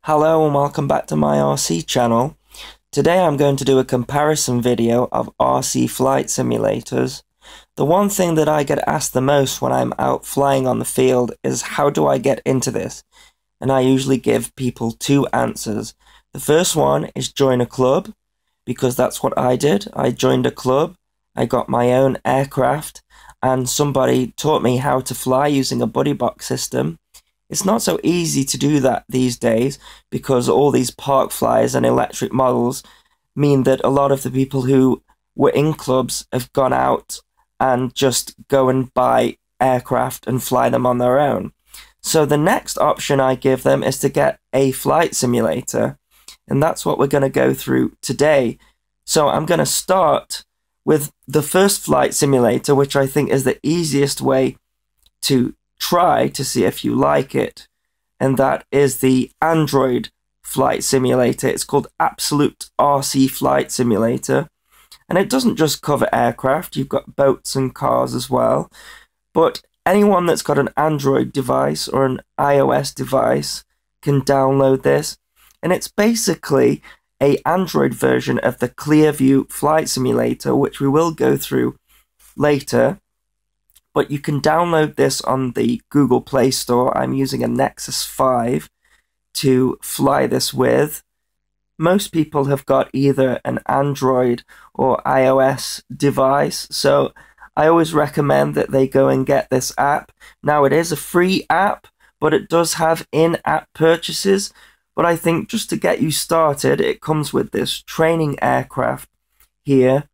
Hello and welcome back to my RC channel. Today I'm going to do a comparison video of RC flight simulators. The one thing that I get asked the most when I'm out flying on the field is how do I get into this? And I usually give people two answers. The first one is join a club, because that's what I did. I joined a club, I got my own aircraft, and somebody taught me how to fly using a buddy box system. It's not so easy to do that these days because all these park flyers and electric models mean that a lot of the people who were in clubs have gone out and just go and buy aircraft and fly them on their own. So the next option I give them is to get a flight simulator, and that's what we're going to go through today. So I'm going to start with the first flight simulator, which I think is the easiest way to try to see if you like it, and that is the Android flight simulator. It's called Absolute RC Flight Simulator, and it doesn't just cover aircraft, you've got boats and cars as well, but anyone that's got an Android device or an iOS device can download this, and it's basically an Android version of the Clearview flight simulator, which we will go through later. But you can download this on the Google Play Store. I'm using a Nexus 5 to fly this with. Most people have got either an Android or iOS device, so I always recommend that they go and get this app. Now, it is a free app, but it does have in-app purchases. But I think just to get you started, it comes with this training aircraft here.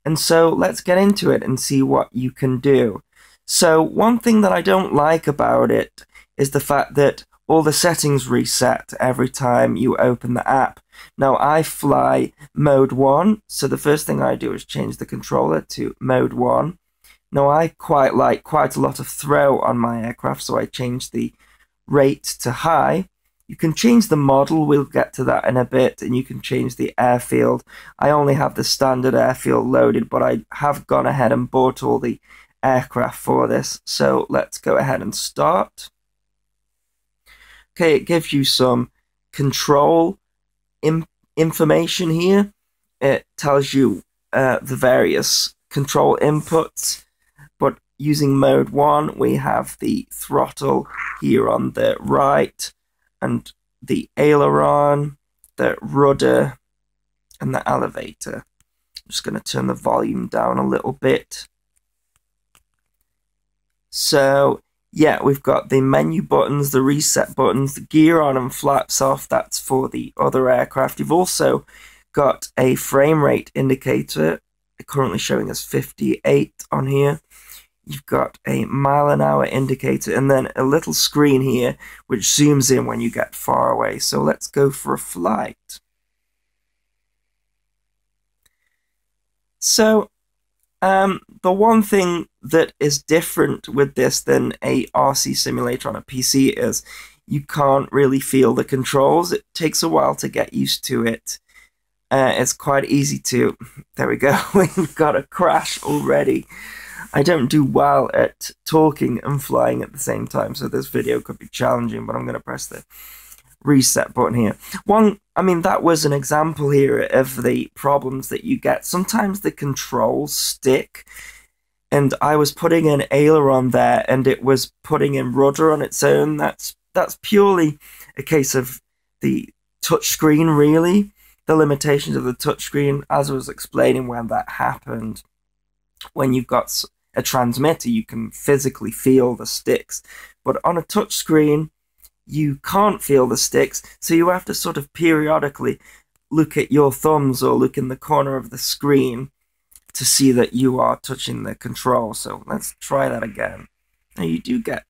And so let's get into it and see what you can do. So one thing that I don't like about it is the fact that all the settings reset every time you open the app. Now I fly mode 1, so the first thing I do is change the controller to mode 1. Now I quite like quite a lot of throw on my aircraft, so I change the rate to high. You can change the model, we'll get to that in a bit, and you can change the airfield. I only have the standard airfield loaded, but I have gone ahead and bought all the aircraft for this, so let's go ahead and start. Okay, it gives you some control information here. It tells you the various control inputs, but using mode 1 we have the throttle here on the right, and the aileron, the rudder, and the elevator. I'm just going to turn the volume down a little bit. So yeah, we've got the menu buttons, the reset buttons, the gear on and flaps off, that's for the other aircraft. You've also got a frame rate indicator, currently showing us 58 on here. You've got a mile-an-hour indicator, and then a little screen here which zooms in when you get far away. So let's go for a flight. So the one thing that is different with this than a RC simulator on a PC is you can't really feel the controls. It takes a while to get used to it. It's quite easy to... There we go, we've got a crash already. I don't do well at talking and flying at the same time, so this video could be challenging, but I'm going to press the reset button here. That was an example here of the problems that you get. Sometimes the controls stick, and I was putting an aileron there, and it was putting in rudder on its own. That's purely a case of the touchscreen, really. The limitations of the touchscreen, as I was explaining when that happened. When you've got a transmitter, you can physically feel the sticks, but on a touchscreen you can't feel the sticks, so you have to sort of periodically look at your thumbs or look in the corner of the screen to see that you are touching the control. So let's try that again. Now you do get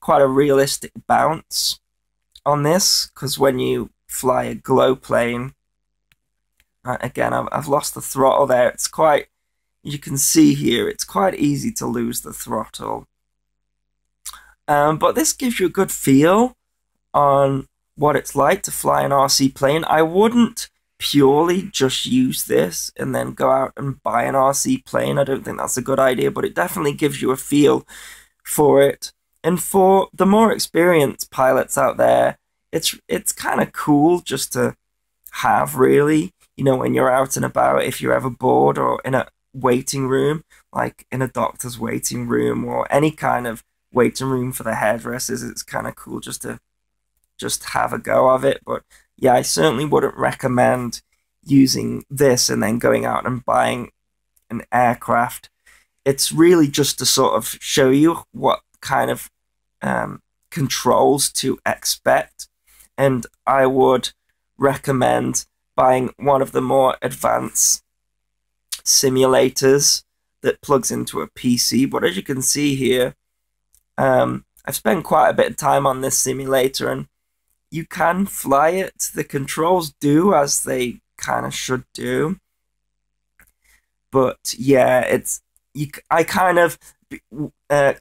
quite a realistic bounce on this, because when you fly a glow plane, again I've lost the throttle there. It's quite, you can see here, it's quite easy to lose the throttle. But this gives you a good feel on what it's like to fly an RC plane. I wouldn't purely just use this and then go out and buy an RC plane. I don't think that's a good idea, but it definitely gives you a feel for it. And for the more experienced pilots out there, it's kind of cool just to have, really. You know, when you're out and about, if you're ever bored or in a waiting room, like in a doctor's waiting room or any kind of waiting room for the hairdressers, it's kind of cool just to just have a go of it. But yeah, I certainly wouldn't recommend using this and then going out and buying an aircraft. It's really just to sort of show you what kind of controls to expect, and I would recommend buying one of the more advanced simulators that plugs into a PC. But as you can see here, I've spent quite a bit of time on this simulator, and you can fly it. The controls do as they kind of should do. But yeah, I kind of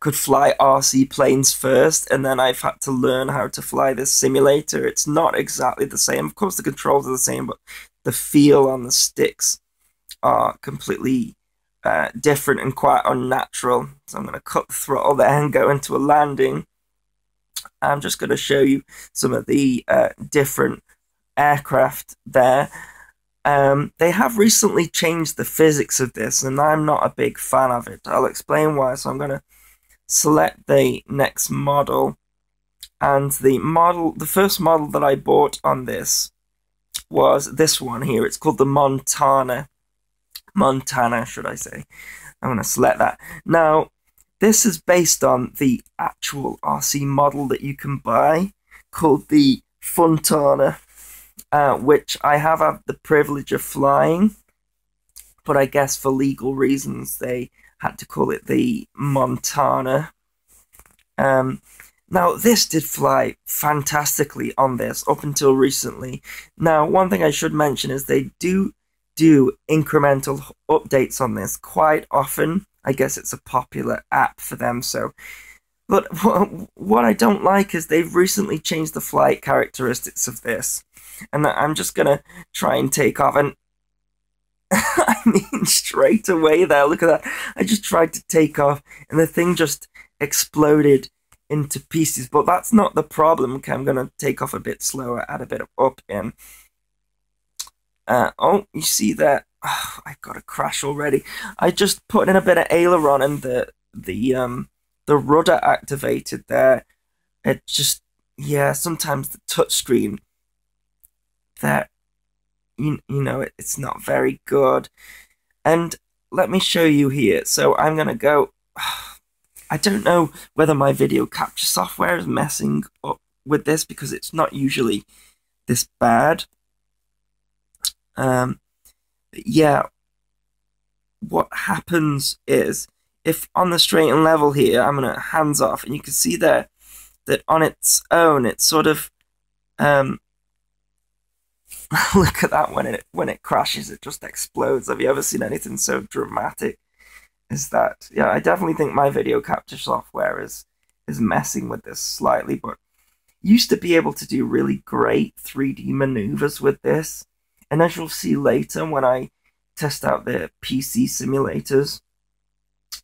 could fly RC planes first, and then I've had to learn how to fly this simulator. It's not exactly the same. Of course, the controls are the same, but the feel on the sticks are completely different and quite unnatural. So I'm going to cut the throttle there and go into a landing. I'm just going to show you some of the different aircraft there. They have recently changed the physics of this, and I'm not a big fan of it. I'll explain why. So I'm going to select the next model, and the first model that I bought on this was this one here. It's called the Montana, should I say. I'm going to select that. Now, this is based on the actual RC model that you can buy called the Fontana, which I have had the privilege of flying, but I guess for legal reasons they had to call it the Montana. Now, this did fly fantastically on this up until recently. Now, one thing I should mention is they do incremental updates on this quite often. I guess it's a popular app for them. So, but what I don't like is they've recently changed the flight characteristics of this, and I'm just gonna try and take off. And I mean, straight away there, look at that. I just tried to take off, and the thing just exploded into pieces. But that's not the problem. Okay, I'm gonna take off a bit slower, add a bit of up in. Oh, you see that? Oh, I've got a crash already. I just put in a bit of aileron, and the rudder activated there. It just, yeah, sometimes the touchscreen that you know it's not very good. And let me show you here. So I'm gonna go. I don't know whether my video capture software is messing up with this, because it's not usually this bad. Yeah, what happens is, if on the straight and level here, I'm gonna hands off, and you can see there that on its own, it's sort of look at that, when it crashes, it just explodes. Have you ever seen anything so dramatic as that? Yeah, I definitely think my video capture software is messing with this slightly, but used to be able to do really great 3D maneuvers with this. And as you'll see later, when I test out the PC simulators,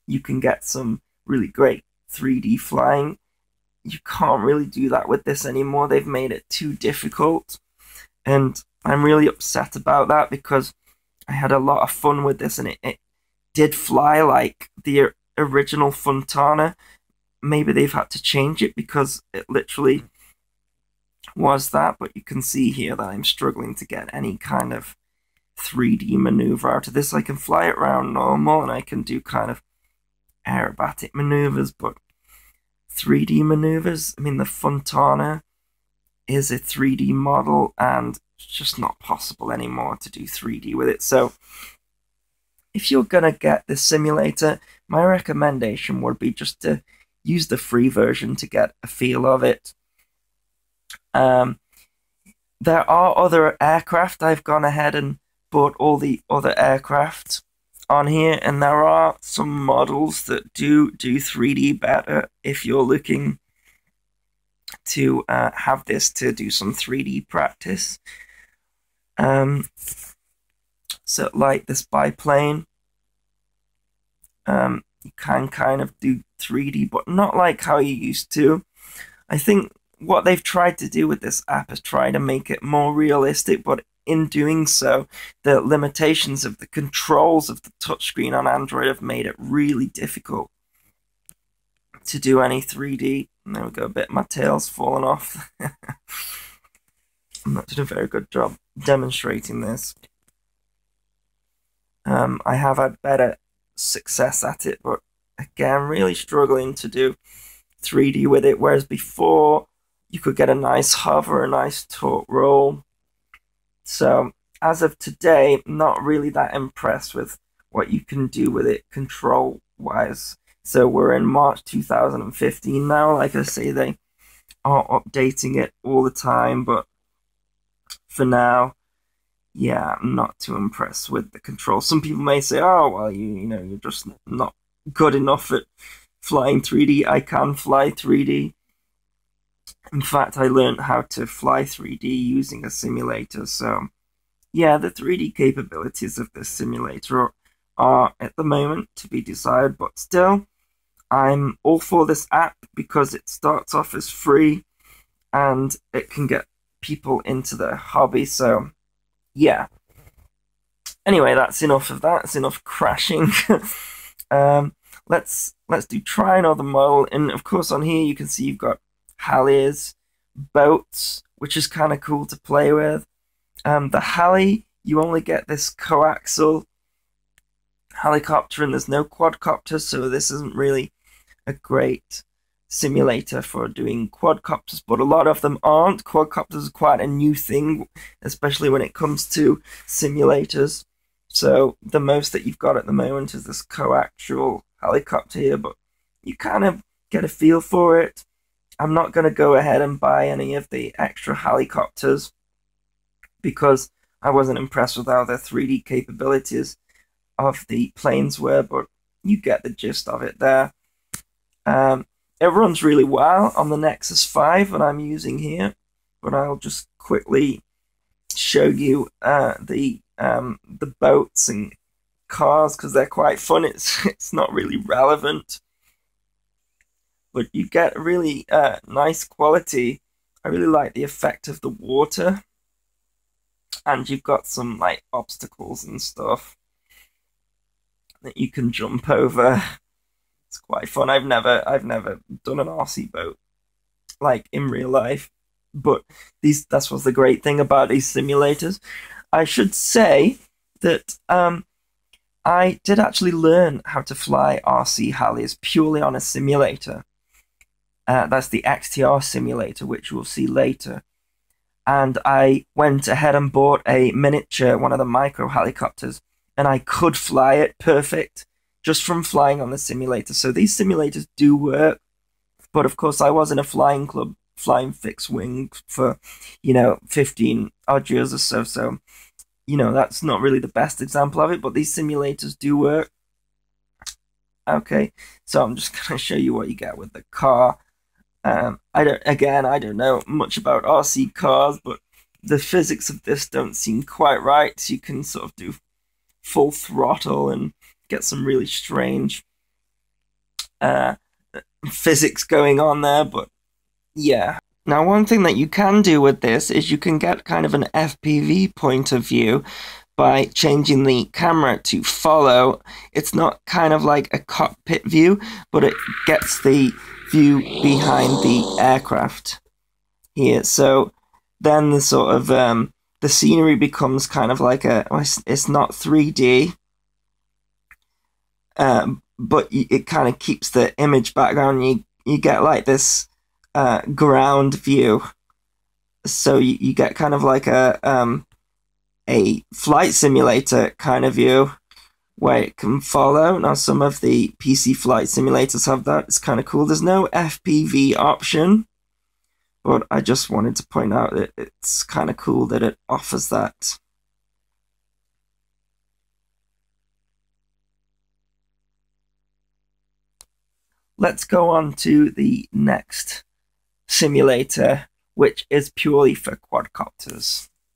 you can get some really great 3D flying. You can't really do that with this anymore. They've made it too difficult. And I'm really upset about that, because I had a lot of fun with this, and it did fly like the original Fontana. Maybe they've had to change it, because it literally was that. But you can see here that I'm struggling to get any kind of 3D maneuver out of this. I can fly it around normal, and I can do kind of aerobatic maneuvers, but 3D maneuvers, I mean, the Fontana is a 3D model, and it's just not possible anymore to do 3D with it. So if you're gonna get this simulator, my recommendation would be just to use the free version to get a feel of it. There are other aircraft. I've gone ahead and bought all the other aircraft on here, and there are some models that do 3D better if you're looking to have this to do some 3D practice. So like this biplane, you can kind of do 3D, but not like how you used to. I think what they've tried to do with this app is try to make it more realistic, but in doing so, the limitations of the controls of the touchscreen on Android have made it really difficult to do any 3D. And there we go, a bit, my tail's fallen off. I'm not doing a very good job demonstrating this. I have had better success at it, but again, really struggling to do 3D with it, whereas before you could get a nice hover, a nice taut roll. So as of today, not really that impressed with what you can do with it control wise. So we're in March 2015 now. Like I say, they are updating it all the time, but for now, yeah, I'm not too impressed with the control. Some people may say, oh, well, you know, you're just not good enough at flying 3D. I can fly 3D. In fact, I learned how to fly 3D using a simulator. So, yeah, the 3D capabilities of this simulator are at the moment to be desired, but still, I'm all for this app because it starts off as free and it can get people into the hobby. So, yeah. Anyway, that's enough of that. It's enough crashing. Let's do try another model. And of course, on here you can see you've got Hallie's, boats, which is kind of cool to play with. The Hallie, you only get this coaxial helicopter, and there's no quadcopter, so this isn't really a great simulator for doing quadcopters, but a lot of them aren't. Quadcopters are quite a new thing, especially when it comes to simulators. So the most that you've got at the moment is this coaxial helicopter here, but you kind of get a feel for it. I'm not going to go ahead and buy any of the extra helicopters because I wasn't impressed with how the 3D capabilities of the planes were, but you get the gist of it there. It runs really well on the Nexus 5 that I'm using here, but I'll just quickly show you the boats and cars because they're quite fun. It's not really relevant, but you get a really nice quality. I really like the effect of the water, and you've got some like obstacles and stuff that you can jump over. It's quite fun. I've never done an RC boat like in real life, but that's what's the great thing about these simulators. I should say that I did actually learn how to fly RC Hallies purely on a simulator. That's the XTR simulator, which we'll see later. And I went ahead and bought a miniature, one of the micro helicopters, and I could fly it perfect just from flying on the simulator. So these simulators do work, but of course I was in a flying club, flying fixed wing for, 15 odd years or so. So, that's not really the best example of it, but these simulators do work. Okay, so I'm just going to show you what you get with the car. I don't know much about RC cars, but the physics of this don't seem quite right. So you can sort of do full throttle and get some really strange physics going on there, but yeah. Now, one thing that you can do with this is you can get kind of an FPV point of view by changing the camera to follow. It's not kind of like a cockpit view, but it gets the view behind the aircraft here. So then the sort of the scenery becomes kind of like it's not 3D, but it kind of keeps the image background. You get like this ground view, so you get kind of like a flight simulator kind of view where it can follow. Now some of the PC flight simulators have that. It's kind of cool. There's no FPV option, but I just wanted to point out that it's kind of cool that it offers that. Let's go on to the next simulator, which is purely for quadcopters.